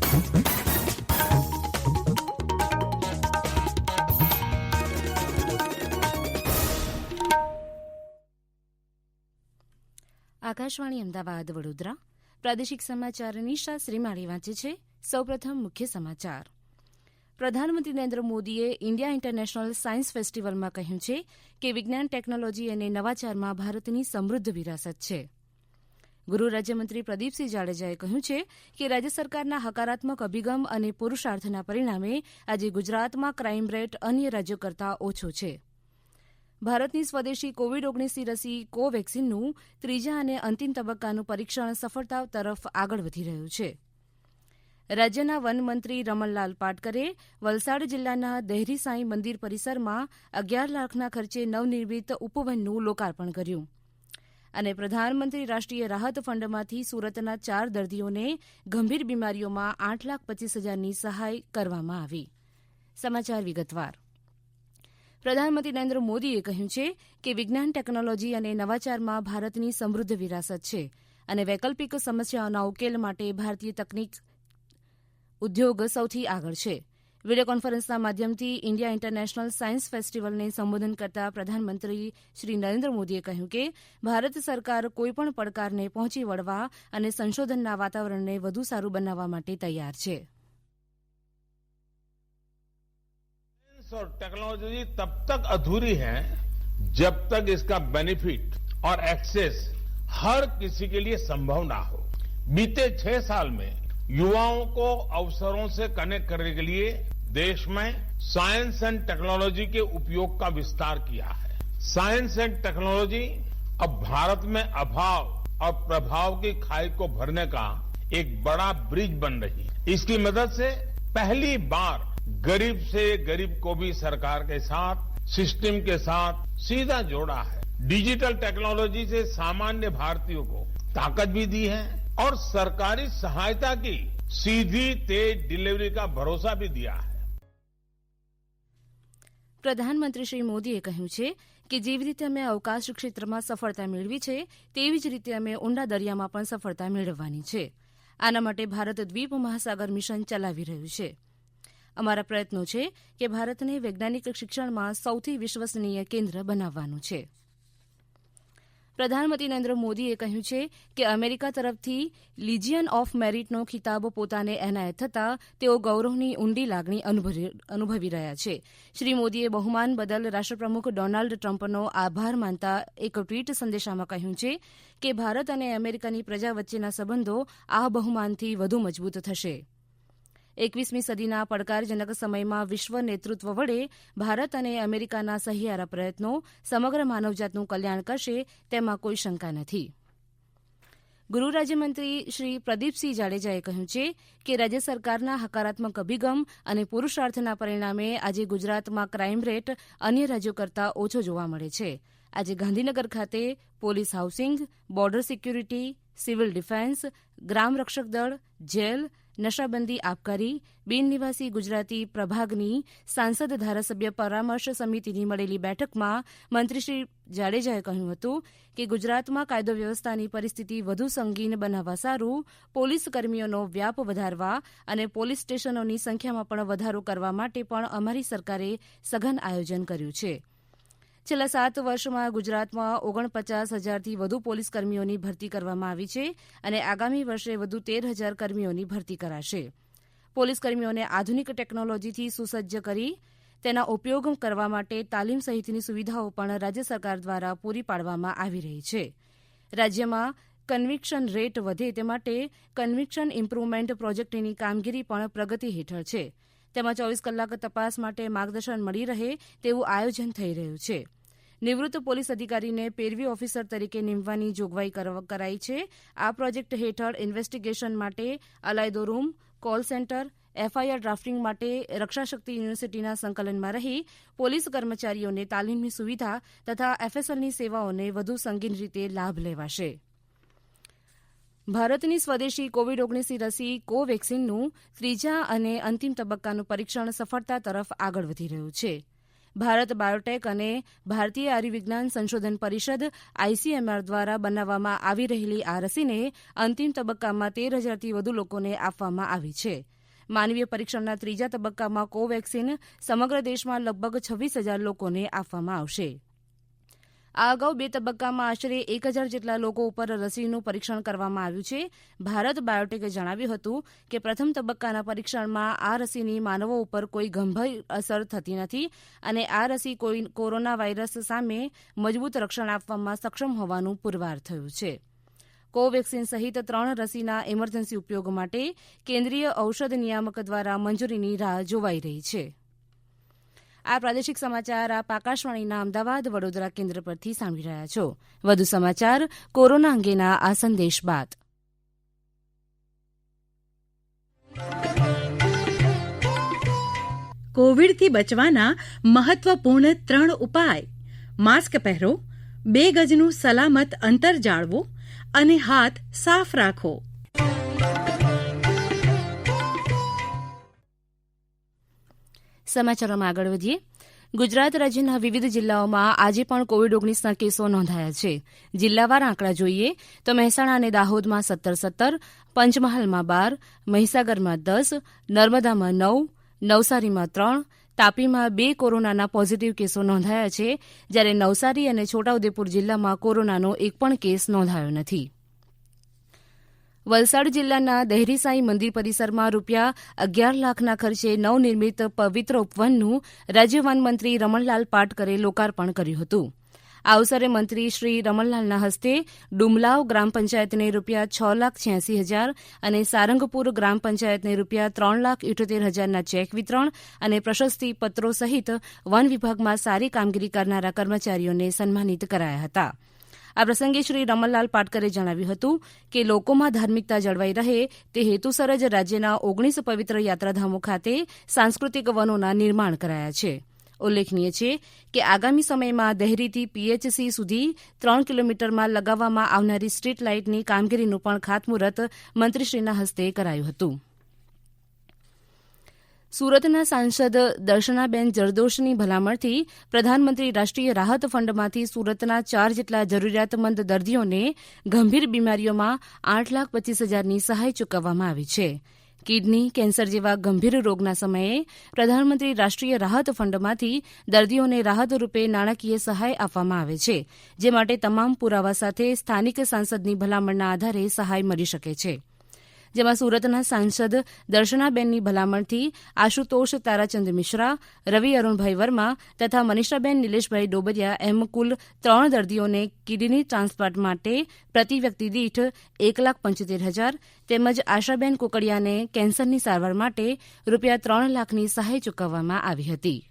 આકાશવાણી અમદાવાદ વડોદરા પ્રાદેશિક સમાચાર નિશા શ્રીમાળી વાંચે છે. સૌપ્રથમ મુખ્ય સમાચાર. પ્રધાનમંત્રી નરેન્દ્ર મોદીએ ઇન્ડિયા ઇન્ટરનેશનલ સાયન્સ ફેસ્ટિવલમાં કહ્યું છે કે વિજ્ઞાન, ટેકનોલોજી અને નવાચારમાં ભારતની સમૃદ્ધ વિરાસત છે. ગૃહ રાજ્યમંત્રી પ્રદીપસિંહ જાડેજાએ કહ્યું છે કે રાજ્ય સરકારના હકારાત્મક અભિગમ અને પુરુષાર્થના પરિણામે આજે ગુજરાતમાં ક્રાઇમ રેટ અન્ય રાજ્યો કરતાં ઓછો છે. ભારતની સ્વદેશી કોવિડ-19 રસી કોવેક્સિનનું ત્રીજા અને અંતિમ તબક્કાનું પરીક્ષણ સફળતા તરફ આગળ વધી રહ્યું છે. રાજ્યના વનમંત્રી રમણલાલ પાટકરે વલસાડ જિલ્લાના દેહરી સાંઈ મંદિર પરિસરમાં 11 લાખના ખર્ચે નવનિર્મિત ઉપવનનું લોકાર્પણ કર્યું. અને પ્રધાનમંત્રી રાષ્ટ્રીય રાહત ફંડમાંથી સુરતના 4 દર્દીઓને ગંભીર બીમારીઓમાં 8,25,000ની સહાય કરવામાં આવી. સમાચાર વિગતવાર. પ્રધાનમંત્રી નરેન્દ્ર મોદીએ કહ્યું છે કે વિજ્ઞાન, ટેકનોલોજી અને નવાચારમાં ભારતની સમૃદ્ધ વિરાસત છે અને વૈકલ્પિક સમસ્યાઓના ઉકેલ માટે ભારતીય તકનીક ઉદ્યોગ સૌથી આગળ છે. વીડિયો કોન્ફરન્સના માધ્યમથી ઇન્ડિયા ઇન્ટરનેશનલ સાયન્સ ફેસ્ટિવલને સંબોધન કરતા પ્રધાનમંત્રી શ્રી નરેન્દ્ર મોદીએ કહ્યું કે ભારત સરકાર કોઈપણ પડકારને પહોંચી વળવા અને સંશોધનના વાતાવરણને વધુ સારું બનાવવા માટે તૈયાર છે. और टेक्नोलॉजी तब तक अधूरी है जब तक इसका बेनिफिट और एक्सेस हर किसी के लिए संभव ना हो. बीते 6 साल में युवाओं को अवसरों से कनेक्ट करने के लिए देश में साइंस एंड टेक्नोलॉजी के उपयोग का विस्तार किया है. साइंस एंड टेक्नोलॉजी अब भारत में अभाव और प्रभाव की खाई को भरने का एक बड़ा ब्रिज बन रही है. इसकी मदद से पहली बार गरीब से गरीब को भी सरकार के साथ, सिस्टम के साथ सीधा जोड़ा है. डिजिटल टेक्नोलॉजी से सामान्य भारतीयों को ताकत भी दी है और सरकारी सहायता की सीधी तेज डिलीवरी का भरोसा भी दिया है. પ્રધાનમંત્રી શ્રી મોદીએ કહ્યું છે કે જેવી રીતે અમે અવકાશ ક્ષેત્રમાં સફળતા મેળવી છે તેવી જ રીતે અમે ઊંડા દરિયામાં પણ સફળતા મેળવવાની છે. આના માટે ભારત દ્વીપ મહાસાગર મિશન ચલાવી રહ્યું છે. અમારા પ્રયત્નો છે કે ભારતને વૈજ્ઞાનિક શિક્ષણમાં સૌથી વિશ્વસનીય કેન્દ્ર બનાવવાનું છે. પ્રધાનમંત્રી નરેન્દ્ર મોદીએ કહ્યું છે કે અમેરિકા તરફથી લીજિયન ઓફ મેરિટનો ખિતાબ પોતાને એનાયત થતાં તેઓ ગૌરવની ઊંડી લાગણી અનુભવી રહ્યા છે. શ્રી મોદીએ બહુમાન બદલ રાષ્ટ્રપ્રમુખ ડોનાલ્ડ ટ્રમ્પનો આભાર માનતા એક ટ્વીટ સંદેશામાં કહ્યું છે કે ભારત અને અમેરિકાની પ્રજા વચ્ચેના સંબંધો આ બહુમાનથી વધુ મજબૂત થશે. 21મી સદીના પડકારજનક સમયમાં વિશ્વ નેતૃત્વ વડે ભારત અને અમેરિકાના સહિયારા પ્રયત્નો સમગ્ર માનવજાતનું કલ્યાણ કરશે તેમાં કોઈ શંકા નથી. ગૃહ રાજ્યમંત્રી શ્રી પ્રદીપસિંહ જાડેજાએ કહ્યું છે કે રાજ્ય સરકારના હકારાત્મક અભિગમ અને પુરુષાર્થના પરિણામે આજે ગુજરાતમાં ક્રાઇમ રેટ અન્ય રાજ્યો કરતાં ઓછો જોવા મળે છે. આજે ગાંધીનગર ખાતે police housing, border security, civil defence, ગ્રામ રક્ષક દળ, જેલ, નશાબંધી આબકારી, બિન નિવાસી ગુજરાતી પ્રભાગની સાંસદ ધારાસભ્ય પરામર્શ સમિતિની મળેલી બેઠકમાં મંત્રી શ્રી જાડેજાએ કહ્યું હતું કે ગુજરાતમાં કાયદો વ્યવસ્થાની પરિસ્થિતિ વધુ સંગીન બનાવવા સારું પોલીસ કર્મીઓનો વ્યાપ વધારવા અને પોલીસ સ્ટેશનોની સંખ્યામાં પણ વધારો કરવા માટે પણ અમારી સરકારે સઘન આયોજન કર્યું છે. છેલ્લા 7 વર્ષમાં ગુજરાતમાં 49,000થી વધુ પોલીસ કર્મીઓની ભરતી કરવામાં આવી છે અને આગામી વર્ષે વધુ 13,000 કર્મીઓની ભરતી કરાશે. પોલીસ કર્મીઓને આધુનિક ટેકનોલોજીથી સુસજ્જ કરી તેના ઉપયોગ કરવા માટે તાલીમ સહિતની સુવિધાઓ પણ રાજ્ય સરકાર દ્વારા પૂરી પાડવામાં આવી રહી છે. રાજ્યમાં કન્વિક્શન રેટ વધે તે માટે કન્વિક્શન ઇમ્પ્રુવમેન્ટ પ્રોજેક્ટની કામગીરી પણ પ્રગતિ હેઠળ છે. તેમાં 24 કલાક તપાસ માટે માર્ગદર્શન મળી રહે તેવું આયોજન થઈ રહ્યું છે. નિવૃત્ત પોલીસ અધિકારીને પેરવી ઓફિસર તરીકે નીમવાની જોગવાઈ કરાઈ છે. આ પ્રોજેક્ટ હેઠળ ઇન્વેસ્ટિગેશન માટે અલાયદો room, call centre, FIR drafting માટે રક્ષાશક્તિ યુનિવર્સિટીના સંકલનમાં રહી પોલીસ કર્મચારીઓને તાલીમની સુવિધા તથા એફએસએલની સેવાઓને વધુ સંગીન રીતે લાભ લેવાશે. ભારતની સ્વદેશી કોવિડ-19 રસી કોવેક્સિનનું ત્રીજા અને અંતિમ તબક્કાનું પરીક્ષણ સફળતા તરફ આગળ વધી રહ્યું છે. ભારત બાયોટેક અને ભારતીય આયુર્વિજ્ઞાન સંશોધન પરિષદ આઈસીએમઆર દ્વારા બનાવવામાં આવી રહેલી આ રસીને અંતિમ તબક્કામાં 13,000થી વધુ લોકોને આપવામાં આવી છે. માનવીય પરીક્ષણના ત્રીજા તબક્કામાં કોવેક્સિન સમગ્ર દેશમાં લગભગ 26,000 લોકોને આપવામાં આવશે. આ અગાઉ 2 તબક્કામાં આશરે 1,000 જેટલા લોકો ઉપર રસીનું પરીક્ષણ કરવામાં આવ્યું છે. ભારત બાયોટેકે જણાવ્યું હતું કે પ્રથમ તબક્કાના પરીક્ષણમાં આ રસીની માનવો ઉપર કોઈ ગંભીર અસર થતી નથી અને આ રસી કોરોના વાયરસ સામે મજબૂત રક્ષણ આપવામાં સક્ષમ હોવાનું પુરવાર થયું છે. કોવેક્સિન સહિત 3 રસીના ઇમરજન્સી ઉપયોગ માટે કેન્દ્રીય ઔષધ નિયામક દ્વારા મંજૂરીની રાહ જોવાઈ રહી છે. આ પ્રાદેશિક સમાચાર આપ આકાશવાણીના અમદાવાદ વડોદરા કેન્દ્ર પરથી સાંભળી રહ્યા છો. વધુ સમાચાર કોરોના અંગેના આ સંદેશ બાદ. કોવિડથી બચવાના મહત્વપૂર્ણ 3 ઉપાય: માસ્ક પહેરો, 2 ગજનું સલામત અંતર જાળવો અને હાથ સાફ રાખો. સમાચારોમાં આગળ વધીએ. ગુજરાત રાજ્યના વિવિધ જિલ્લાઓમાં આજે પણ કોવિડ-19ના કેસો નોંધાયા છે. જિલ્લાવાર આંકડા જોઈએ તો મહેસાણા અને દાહોદમાં 17, પંચમહાલમાં 12, મહીસાગરમાં 10, નર્મદામાં 9, નવસારીમાં 3, તાપીમાં 2 કોરોનાના પોઝિટિવ કેસો નોંધાયા છે, જ્યારે નવસારી અને છોટાઉદેપુર જિલ્લામાં કોરોનાનો એક પણ કેસ નોંધાયો નથી. વલસાડ જિલ્લાના દહેરીસાઈ મંદિર પરિસરમાં રૂપિયા 11 લાખના ખર્ચે નવનિર્મિત પવિત્ર ઉપવનનું રાજ્ય વનમંત્રી રમણલાલ પાટકરે લોકાર્પણ કર્યું હતું. આ અવસરે મંત્રી શ્રી રમણલાલના હસ્તે ડુમલાવ ગ્રામ પંચાયતને રૂપિયા 6,86,000 અને સારંગપુર ગ્રામ પંચાયતને રૂપિયા 3,78,000ના ચેક વિતરણ અને પ્રશસ્તિ પત્રો સહિત વન વિભાગમાં સારી કામગીરી કરનારા કર્મચારીઓને સન્માનિત કરાયા હતા. આ પ્રસંગે શ્રી રમણલાલ પાટકરે જણાવ્યું હતું કે લોકોમાં ધાર્મિકતા જળવાઈ રહે તે હેતુસર જ રાજ્યના 19 પવિત્ર યાત્રાધામો ખાતે સાંસ્કૃતિક વનોના નિર્માણ કરાયા છે. ઉલ્લેખનીય છે કે આગામી સમયમાં દહેરીથી પીએચસી સુધી 3 કિલોમીટરમાં લગાવવામાં આવનારી સ્ટ્રીટ લાઇટની કામગીરીનું પણ ખાતમુહૂર્ત મંત્રીશ્રીના હસ્તે કરાયું હતું. સુરતના સાંસદ દર્શનાબેન જરદોશની ભલામણથી પ્રધાનમંત્રી રાષ્ટ્રીય રાહત ફંડમાંથી સુરતના 4 જેટલા જરૂરિયાતમંદ દર્દીઓને ગંભીર બીમારીઓમાં 8,25,000ની સહાય ચૂકવવામાં આવી છે. કિડની કેન્સર જેવા ગંભીર રોગના સમયે પ્રધાનમંત્રી રાષ્ટ્રીય રાહત ફંડમાંથી દર્દીઓને રાહત રૂપે નાણાકીય સહાય આપવામાં આવે છે, જે માટે તમામ પુરાવા સાથે સ્થાનિક સાંસદની ભલામણના આધારે સહાય મળી શકે છે. જેમાં સુરતના સાંસદ દર્શનાબેનની ભલામણથી આશુતોષ તારાચંદ મિશ્રા, રવિ અરુણભાઈ વર્મા તથા મનીષાબેન નિલેશભાઈ ડોબરિયા એમ કુલ 3 દર્દીઓને કિડની ટ્રાન્સપ્લાન્ટ માટે પ્રતિ વ્યક્તિ દીઠ 1,75,000 તેમજ આશાબેન કુકડિયાને કેન્સરની સારવાર માટે રૂપિયા 3 લાખની સહાય ચૂકવવામાં આવી હતી.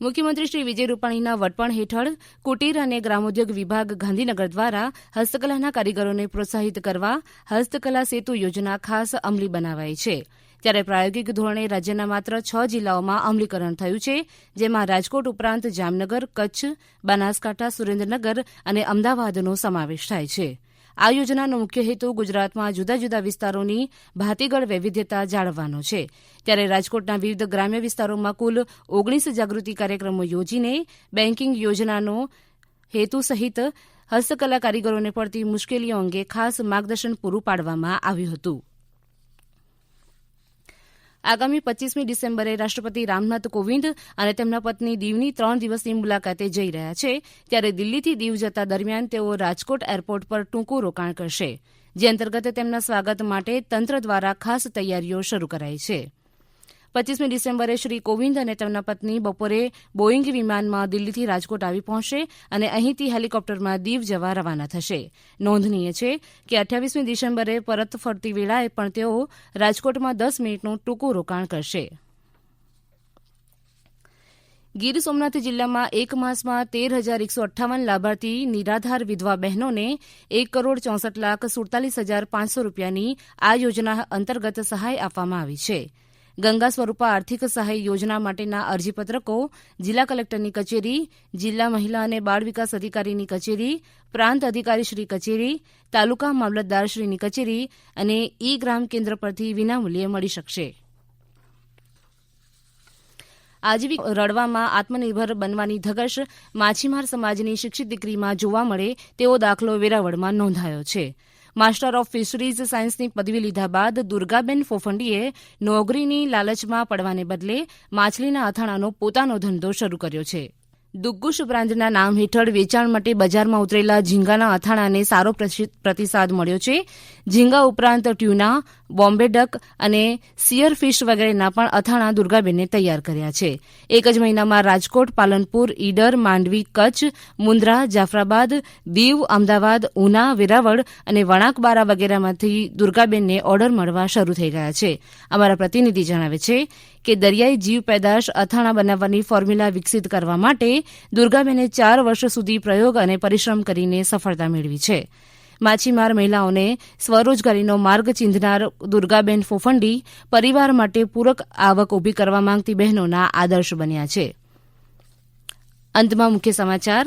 મુખ્યમંત્રી શ્રી વિજય રૂપાણીના વડપણ હેઠળ કુટીર અને ગ્રામોદ્યોગ વિભાગ ગાંધીનગર દ્વારા હસ્તકલાના કારીગરોને પ્રોત્સાહિત કરવા હસ્તકલા સેતુ યોજના ખાસ અમલી બનાવાઈ છે. ત્યારે પ્રાયોગિક ધોરણે રાજ્યના માત્ર 6 જિલ્લાઓમાં અમલીકરણ થયું છે, જેમાં રાજકોટ ઉપરાંત જામનગર, કચ્છ, બનાસકાંઠા, સુરેન્દ્રનગર અને અમદાવાદનો સમાવેશ થાય છે. આ યોજનાનો મુખ્ય હેતુ ગુજરાતમાં જુદા જુદા વિસ્તારોની ભાતીગળ વૈવિધ્યતા જાળવવાનો છે. ત્યારે રાજકોટના વિવિધ ગ્રામ્ય વિસ્તારોમાં કુલ 19 જાગૃતિ કાર્યક્રમો યોજીને બેન્કિંગ યોજનાનો હેતુ સહિત હસ્તકલા કારીગરોને પડતી મુશ્કેલીઓ અંગે ખાસ માર્ગદર્શન પૂરું પાડવામાં આવ્યું હતું. આગામી 25મી ડિસેમ્બરે રાષ્ટ્રપતિ રામનાથ કોવિંદ અને તેમના પત્ની દીવની 3 દિવસની મુલાકાતે જઈ રહ્યા છે. ત્યારે દિલ્હીથી દીવ જતા દરમિયાન તેઓ રાજકોટ એરપોર્ટ પર ટૂંકું રોકાણ કરશે, જે અંતર્ગત તેમના સ્વાગત માટે તંત્ર દ્વારા ખાસ તૈયારીઓ શરૂ કરાઈ છે. 25મી ડિસેમ્બરે શ્રી કોવિંદ અને તેમના પત્ની બપોરે બોઇંગ વિમાનમાં દિલ્હીથી રાજકોટ આવી પહોંચશે અને અહીંથી હેલિકોપ્ટરમાં દીવ જવા રવાના થશે. નોંધનીય છે કે 28મી ડિસેમ્બરે પરત ફરતી વેળાએ પણ તેઓ રાજકોટમાં 10 મિનિટનું ટૂંકું રોકાણ કરશે. ગીર સોમનાથ જિલ્લામાં એક માસમાં 13,158 લાભાર્થી નિરાધાર વિધવા બહેનોને 1,64,47,500 રૂપિયાની આ યોજના અંતર્ગત સહાય આપવામાં આવી છે. ગંગા સ્વરૂપા આર્થિક સહાય યોજના માટેના અરજીપત્રકો જિલ્લા કલેક્ટરની કચેરી, જિલ્લા મહિલા અને બાળ વિકાસ અધિકારીની કચેરી, પ્રાંત અધિકારીશ્રી કચેરી, તાલુકા મામલતદારશ્રીની કચેરી અને ઈ ગ્રામ કેન્દ્ર પરથી વિનામૂલ્યે મળી શકશે. આજીવિક રડવામાં આત્મનિર્ભર બનવાની ધગશ માછીમાર સમાજની શિક્ષિત દીકરીમાં જોવા મળે તેવો દાખલો વેરાવળમાં નોંધાયો છે. માસ્ટર ઓફ ફિશરીઝ સાયન્સની પદવી લીધા બાદ દુર્ગાબેન ફોફંડીએ નોકરીની લાલચમાં પડવાને બદલે માછલીના અથાણાનો પોતાનો ધંધો શરૂ કર્યો છે. દુગ્ગુશ બ્રાન્ડના નામ હેઠળ વેચાણ માટે બજારમાં ઉતરેલા ઝીંગાના અથાણાને સારો પ્રતિસાદ મળ્યો છે. ઝીંગા ઉપરાંત ટ્યુના, બોમ્બે ડક અને સિયરફિશ વગેરેના પણ અથાણા દુર્ગાબેને તૈયાર કર્યા છે. એક જ મહિનામાં રાજકોટ, પાલનપુર, ઈડર, માંડવી, કચ્છ, મુન્દ્રા, જાફરાબાદ, દીવ, અમદાવાદ, ઉના, વેરાવળ અને વણાકબારા વગેરેમાંથી દુર્ગાબેનને ઓર્ડર મળવા શરૂ થઈ ગયા છે. અમારા પ્રતિનિધિ જણાવે છે કે દરિયાઈ જીવ પેદાશ અથાણા બનાવવાની ફોર્મ્યુલા વિકસિત કરવા માટે દુર્ગાબેને 4 વર્ષ સુધી પ્રયોગ અને પરિશ્રમ કરીને સફળતા મેળવી છે. માછીમાર મહિલાઓને સ્વરોજગારીનો માર્ગ ચીંધનાર દુર્ગાબેન ફોફંડી પરિવાર માટે પૂરક આવક ઊભી કરવા માંગતી બહેનોના આદર્શ બન્યા છે. અંતમાં મુખ્ય સમાચાર.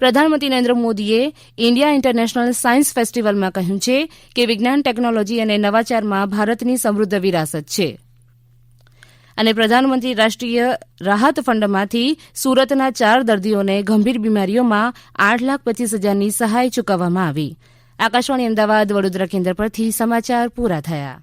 પ્રધાનમંત્રી નરેન્દ્ર મોદીએ ઇન્ડિયા ઇન્ટરનેશનલ સાયન્સ ફેસ્ટિવલમાં કહ્યું છે કે વિજ્ઞાન, ટેકનોલોજી અને નવાચારમાં ભારતની સમૃદ્ધ વિરાસત છે. અને પ્રધાનમંત્રી રાષ્ટ્રીય રાહત ફંડમાંથી સુરતના 4 દર્દીઓને ગંભીર બીમારીઓમાં 8,25,000ની સહાય ચૂકવવામાં આવી. આકાશવાણી અમદાવાદ વડોદરા કેન્દ્ર પરથી સમાચાર પૂરા થયા.